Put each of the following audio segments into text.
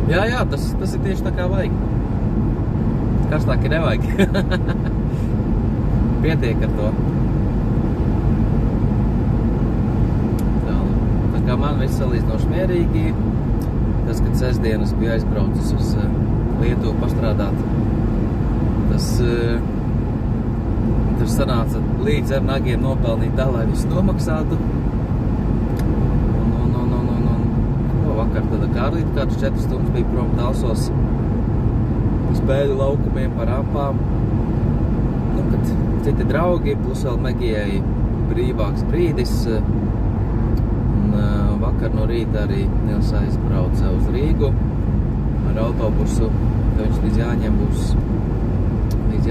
Jā, tas ir tieši tā kā vajag. Karstāki nevajag. Pietiek ar to. Tā kā man viss salīdzinoši mierīgi. Tas, kad sestdienas bija aizbraucis uz Lietuvu pastrādāt, tas sanāca līdz ar nagiem nopelnīt tā, lai visu nomaksātu. Vakar tāda Kārlīte kāds 4 stundas bija prom Talsos spēļu laukumiem par apām. Kad citi draugi, plus vēl Megijai brīvāks brīdis. Vakar no rīta arī Nils aizbrauca uz Rīgu ar autobusu, ka viņš līdz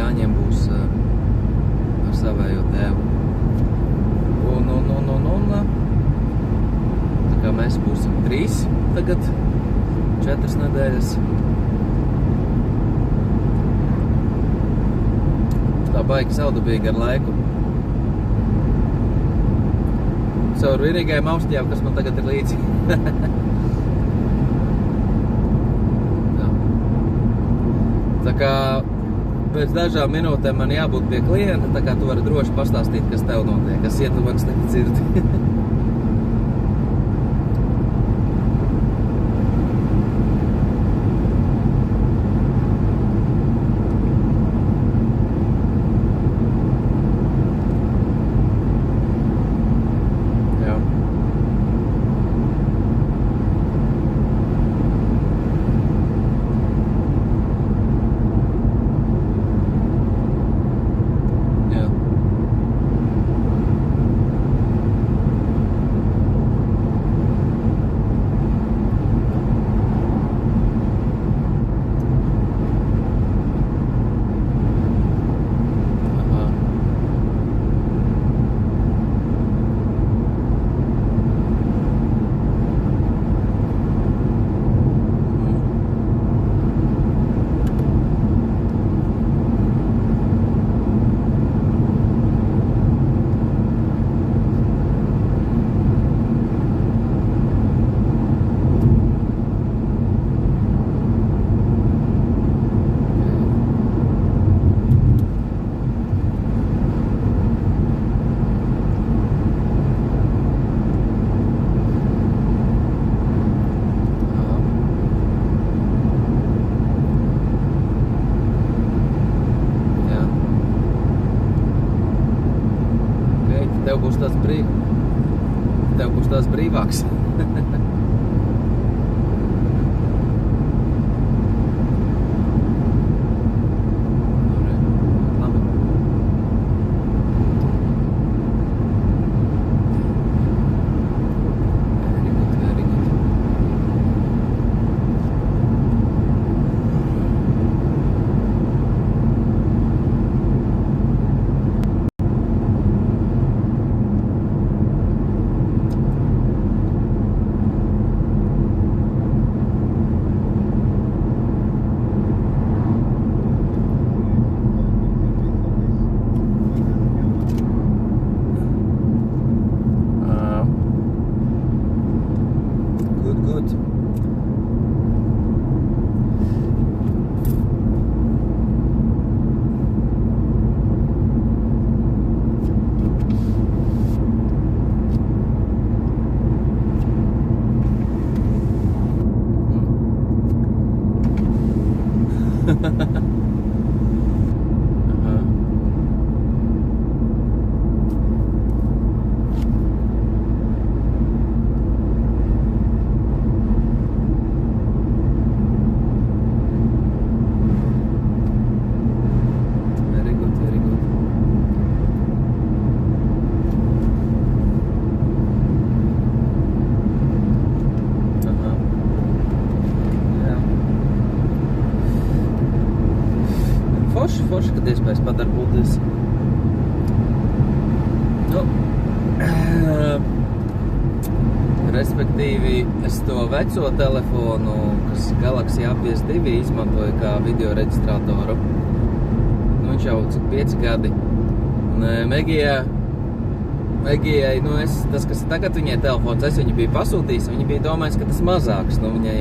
Jāņiem būs ar savējo tēvu. Tā kā mēs būsim 3 tagad, 4 nedēļas. Tā baigi saudabīgi ar laiku. Caur vienīgajām austījām, kas man tagad ir līdzi. Tā kā pēc dažām minūtēm man jābūt pie klienta, tā kā tu vari droši pastāstīt, kas tev notiek, kas ja tu manis dzirdi. Tev būs tās brīvāks. Forši, kad iespējas padarboties. Respektīvi, es to veco telefonu, kas Galaxy A52 izmantoju kā video reģistratoru. Viņš jau 5 gadi. Un Megijai, tas, kas tagad viņai telefons, es viņu biju pasūtījis, viņa bija domājis, ka tas mazāks. Viņai